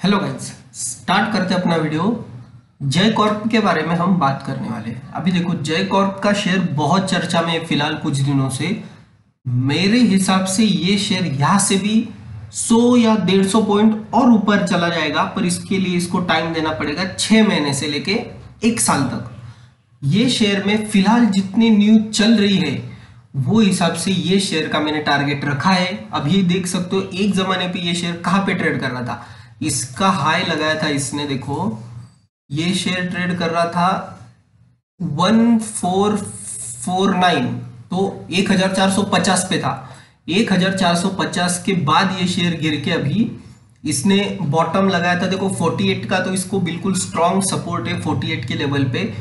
Hello guys, start करते हैं अपना वीडियो। जय कॉर्प के बारे में हम बात करने वाले हैं। अभी देखो, जय कॉर्प का शेयर बहुत चर्चा में है फिलहाल कुछ दिनों से। मेरे हिसाब से ये शेयर यहाँ से भी 100 या 150 पॉइंट और ऊपर चला जाएगा, पर इसके लिए इसको टाइम देना पड़ेगा 6 महीने से लेके 1 साल तक। ये शेयर में फिलहाल जितनी न्यूज चल रही है वो हिसाब से ये शेयर का मैंने टारगेट रखा है। अभी देख सकते हो एक जमाने पे ये शेयर कहाँ पे ट्रेड कर रहा था। इसका हाई लगाया था इसने, देखो ये शेयर ट्रेड कर रहा था 1449, तो 1450 पे था। 1450 के बाद ये शेयर गिर के अभी इसने बॉटम लगाया था देखो 48 का, तो इसको बिल्कुल स्ट्रॉन्ग सपोर्ट है 48 के लेवल पे।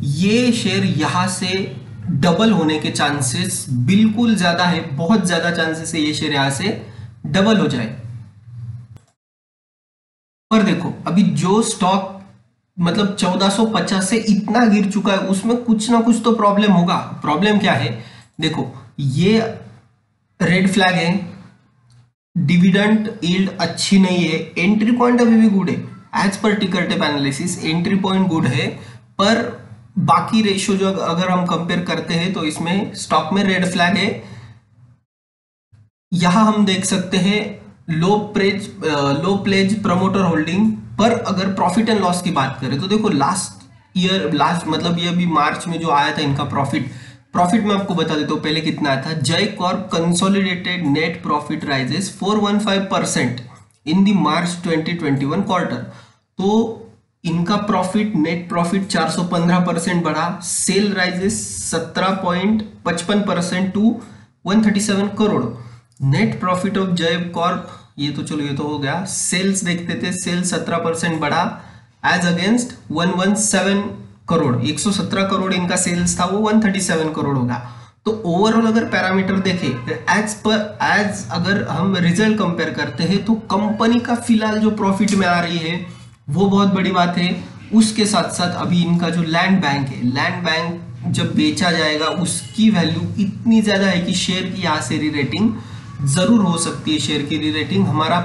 ये शेयर यहां से डबल होने के चांसेस बिल्कुल ज्यादा है, बहुत ज्यादा चांसेस है ये शेयर यहां से डबल हो जाए। पर देखो अभी जो स्टॉक मतलब 1450 से इतना गिर चुका है, उसमें कुछ ना कुछ तो प्रॉब्लम होगा। प्रॉब्लम क्या है? देखो ये रेड फ्लैग है, डिविडेंड यील्ड अच्छी नहीं है, एंट्री पॉइंट अभी भी गुड है। As per ticker tape analysis entry point good है, पर बाकी रेशियो जो अगर हम कंपेयर करते हैं तो इसमें स्टॉक में रेड फ्लैग है। यहां हम देख सकते हैं लो प्लेज प्रमोटर होल्डिंग। पर अगर प्रॉफिट एंड लॉस की बात करें तो देखो लास्ट मतलब ये अभी मार्च में जो आया था इनका प्रॉफिट मैं आपको बता देता हूँ पहले कितना आया था। Jai Corp consolidated net profit rises 415% in the March 2021 quarter. तो इनका प्रॉफिट नेट प्रॉफिट 415% बढ़ा, sale rises 17.55% to 137 crore. Net profit of Jai Corp, ये तो चलो ये तो हो गया। सेल्स देखते थे, सेल्स 17% बढ़ा एज अगेंस्ट 117 करोड़। 117 करोड़ इनका सेल्स था, वो 137 करोड़ होगा। तो ओवरऑल अगर पैरामीटर देखें एज अगर हम रिजल्ट कंपेयर करते हैं तो कंपनी का फिलहाल जो प्रॉफिट में आ रही है वो बहुत बड़ी बात है। उसके साथ साथ अभी इनका जो लैंड बैंक है, लैंड बैंक जब बेचा जाएगा उसकी वैल्यू इतनी ज्यादा है कि शेयर की यहां से री रेटिंग जरूर हो सकती है। शेयर की री रेटिंग हमारा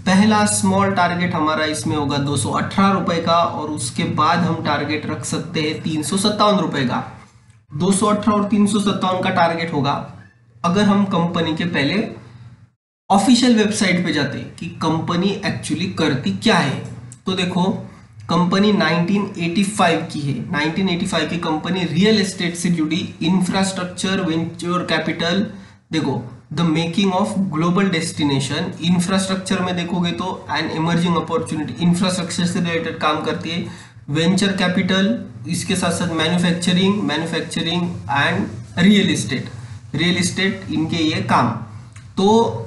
पहला स्मॉल टारगेट हमारा इसमें होगा 218 रुपए का, और उसके बाद हम टारगेट रख सकते हैं 357 रुपए का। 218 और 357 का टारगेट होगा अगर हम कंपनी के पहले ऑफिशियल वेबसाइट पे जाते कि कंपनी एक्चुअली करती क्या है। तो देखो कंपनी 1985 की है, 1985 की कंपनी रियल एस्टेट से जुड़ी इंफ्रास्ट्रक्चर वेंचर कैपिटल। देखो the making of global destination, infrastructure में देखोगे तो एन इमर्जिंग अपॉर्चुनिटी, इंफ्रास्ट्रक्चर से रिलेटेड काम करती है। वेंचर कैपिटल, इसके साथ साथ मैन्युफैक्चरिंग एंड रियल एस्टेट इनके ये काम। तो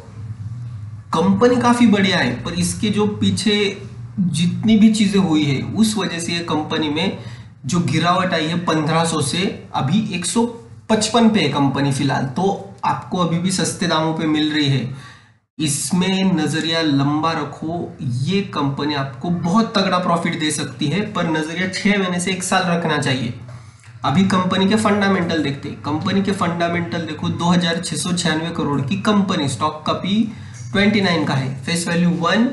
कंपनी काफी बढ़िया है, पर इसके जो पीछे जितनी भी चीजें हुई है उस वजह से ये कंपनी में जो गिरावट आई है 1500 से अभी 155 पे है कंपनी फिलहाल। तो आपको अभी भी सस्ते दामों पे मिल रही है, इसमें नजरिया लंबा रखो। ये कंपनी आपको बहुत तगड़ा प्रॉफिट दे सकती है, पर नजरिया 6 महीने से 1 साल रखना चाहिए। अभी कंपनी के फंडामेंटल देखते हैं। कंपनी के फंडामेंटल देखो 2696 करोड़ की कंपनी, स्टॉक का पी 29 का है, फेस वैल्यू 1।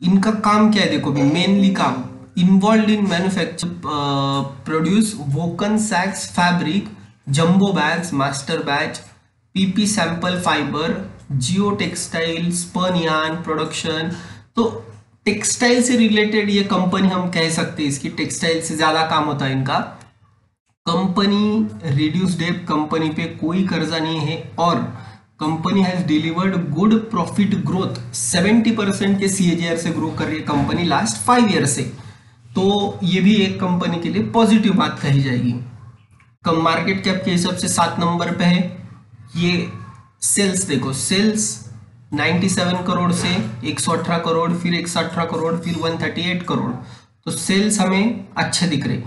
इनका काम क्या है देखो, भी मेनली काम involve in manufacture produce woven sacks fabric, jumbo bags, master batch, PP sample fibre, geo textile, spun yarn production. तो टेक्सटाइल से रिलेटेड ये कंपनी हम कह सकते हैं, इसकी टेक्सटाइल से ज्यादा काम होता है इनका। कंपनी रिड्यूस डेट, कंपनी पे कोई कर्जा नहीं है, और company has delivered good profit growth. 70% के सीएजीआर से ग्रो कर रही है कंपनी लास्ट 5 ईयर से। तो ये भी एक कंपनी के लिए पॉजिटिव बात कही जाएगी। कम मार्केट कैप के हिसाब से 7 नंबर पे है। ये सेल्स देखो, सेल्स 97 करोड़ से 118 करोड़, फिर 118 करोड़, फिर 138 करोड़। तो सेल्स हमें अच्छे दिख रहे।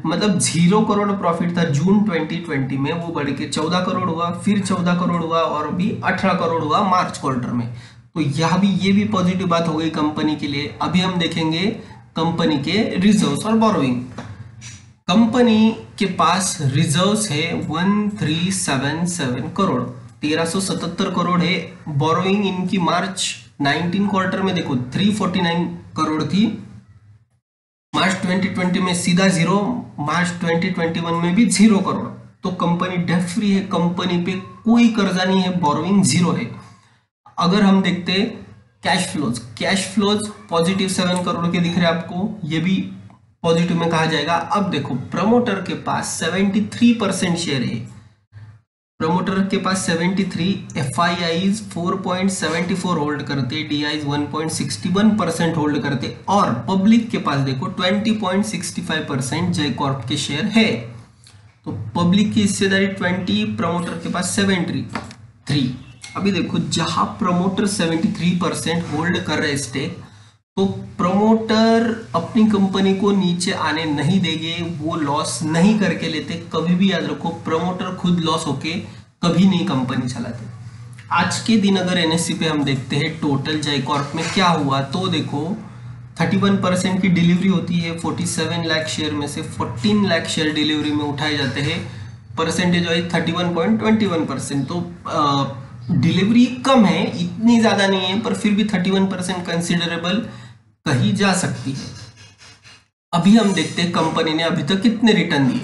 मतलब 0 करोड़ प्रॉफिट था जून 2020 में, वो बढ़ के 14 करोड़ हुआ, फिर 14 करोड़ हुआ, और अभी 18 करोड़ हुआ मार्च क्वार्टर में। तो ये भी पॉजिटिव बात हो गई कंपनी के लिए। अभी हम देखेंगे कंपनी के रिजर्व्स और बोरोइंग। कंपनी के पास रिजर्व्स है 1377 करोड़, 1377 करोड़ है। बोरोइंग इनकी मार्च 19 क्वार्टर में देखो 349 करोड़ थी, मार्च 2020 में सीधा जीरो, मार्च 2021 में भी 0 करोड़। तो कंपनी डेट फ्री है, कंपनी पे कोई कर्जा नहीं है, बोरोइंग जीरो है। अगर हम देखते कैश फ्लोज पॉजिटिव 7 करोड़ के दिख रहे हैं आपको, ये भी पॉजिटिव में कहा जाएगा। अब देखो प्रमोटर के पास 73% शेयर है, प्रमोटर के पास 73, FIIs 4.74 होल्ड करते, DIs 1.61% होल्ड करते, और पब्लिक के पास देखो 20.65% जय कॉर्प के शेयर है। तो पब्लिक की हिस्सेदारी 20, प्रमोटर के पास 73। अभी देखो जहां प्रमोटर 73% होल्ड कर रहे स्टेक, तो प्रमोटर अपनी कंपनी को नीचे आने नहीं देंगे, वो लॉस नहीं करके लेते। कभी भी याद रखो, प्रमोटर खुद लॉस होके कभी नहीं कंपनी चलाते। आज के दिन अगर NSE पे हम देखते हैं टोटल जय कॉर्प में क्या हुआ, तो देखो 31% की डिलीवरी होती है, 47 लाख शेयर में से 14 लाख शेयर डिलीवरी में उठाए जाते हैं, परसेंटेज वाइज 31.21%। तो डिलीवरी कम है, इतनी ज्यादा नहीं है, पर फिर भी 31% कंसिडरेबल कही जा सकती है। अभी हम देखते हैं कंपनी ने अभी तक कितने रिटर्न दिए।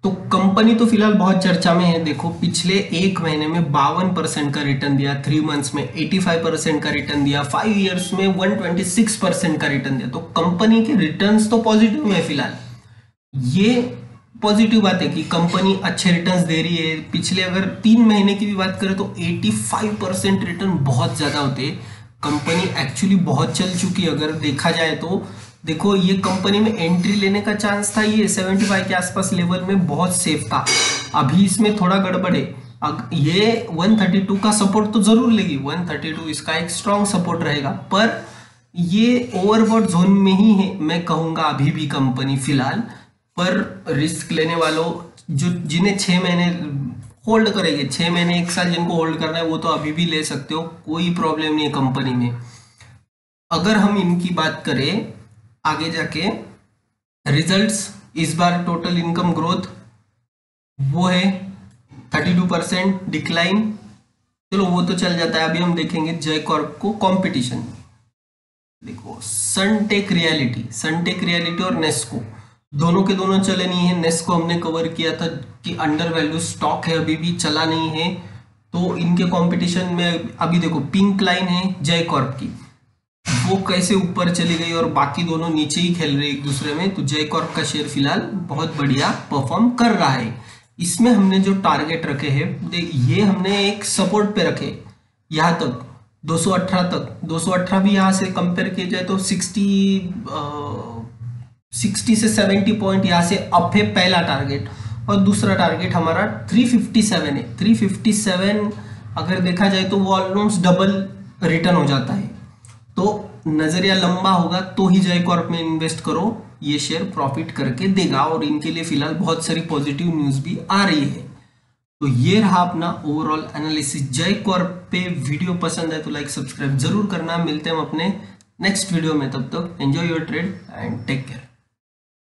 तो कंपनी तो फिलहाल बहुत चर्चा में है। देखो पिछले एक महीने में 52% का रिटर्न दिया, 3 मंथ्स में 85% का रिटर्न दिया, 5 इयर्स में 126% का रिटर्न दिया। तो कंपनी के रिटर्न्स तो पॉजिटिव में है फिलहाल। ये पॉजिटिव बात है कि कंपनी अच्छे रिटर्न्स दे रही है। पिछले अगर 3 महीने की भी बात करें तो 85% रिटर्न बहुत ज्यादा होते हैं। कंपनी एक्चुअली बहुत चल चुकी है अगर देखा जाए तो। देखो ये कंपनी में एंट्री लेने का चांस था, ये 75 के आसपास लेवल में बहुत सेफ था। अभी इसमें थोड़ा गड़बड़ है। ये 132 का सपोर्ट तो जरूर लेगी, 132 इसका एक स्ट्रॉन्ग सपोर्ट रहेगा, पर ये ओवरबॉट जोन में ही है मैं कहूंगा अभी भी कंपनी फिलहाल। पर रिस्क लेने वालों जो जिन्हें 6 महीने होल्ड करेंगे, 6 महीने 1 साल जिनको होल्ड करना है, वो तो अभी भी ले सकते हो, कोई प्रॉब्लम नहीं है कंपनी में। अगर हम इनकी बात करें आगे जाके रिजल्ट्स, इस बार टोटल इनकम ग्रोथ वो है 32% डिक्लाइन, चलो वो तो चल जाता है। अभी हम देखेंगे जय कॉर्प को कंपटीशन। देखो सनटेक रियलिटी और नेस्को दोनों के दोनों चले नहीं है। नेस्को हमने कवर किया था कि अंडर वैल्यू स्टॉक है, अभी भी चला नहीं है। तो इनके कंपटीशन में अभी देखो पिंक लाइन है जय कॉर्प की, वो कैसे ऊपर चली गई और बाकी दोनों नीचे ही खेल रहे एक दूसरे में। तो जय कॉर्प का शेयर फिलहाल बहुत बढ़िया परफॉर्म कर रहा है। इसमें हमने जो टारगेट रखे हैं, ये हमने एक सपोर्ट पे रखे यहाँ तक 218 तक। 218 भी यहाँ से कंपेयर किया जाए तो 60 से 70 पॉइंट यहाँ से अप है पहला टारगेट, और दूसरा टारगेट हमारा 357 है। 357 अगर देखा जाए तो वो ऑलमोस्ट डबल रिटर्न हो जाता है। तो नजरिया लंबा होगा तो ही जय कॉर्प में इन्वेस्ट करो, ये शेयर प्रॉफिट करके देगा, और इनके लिए फिलहाल बहुत सारी पॉजिटिव न्यूज भी आ रही है। तो ये रहा अपना ओवरऑल एनालिसिस जय कॉर्प पे। वीडियो पसंद है तो लाइक सब्सक्राइब जरूर करना। मिलते हैं हम अपने नेक्स्ट वीडियो में, तब तक enjoy your trade and take care.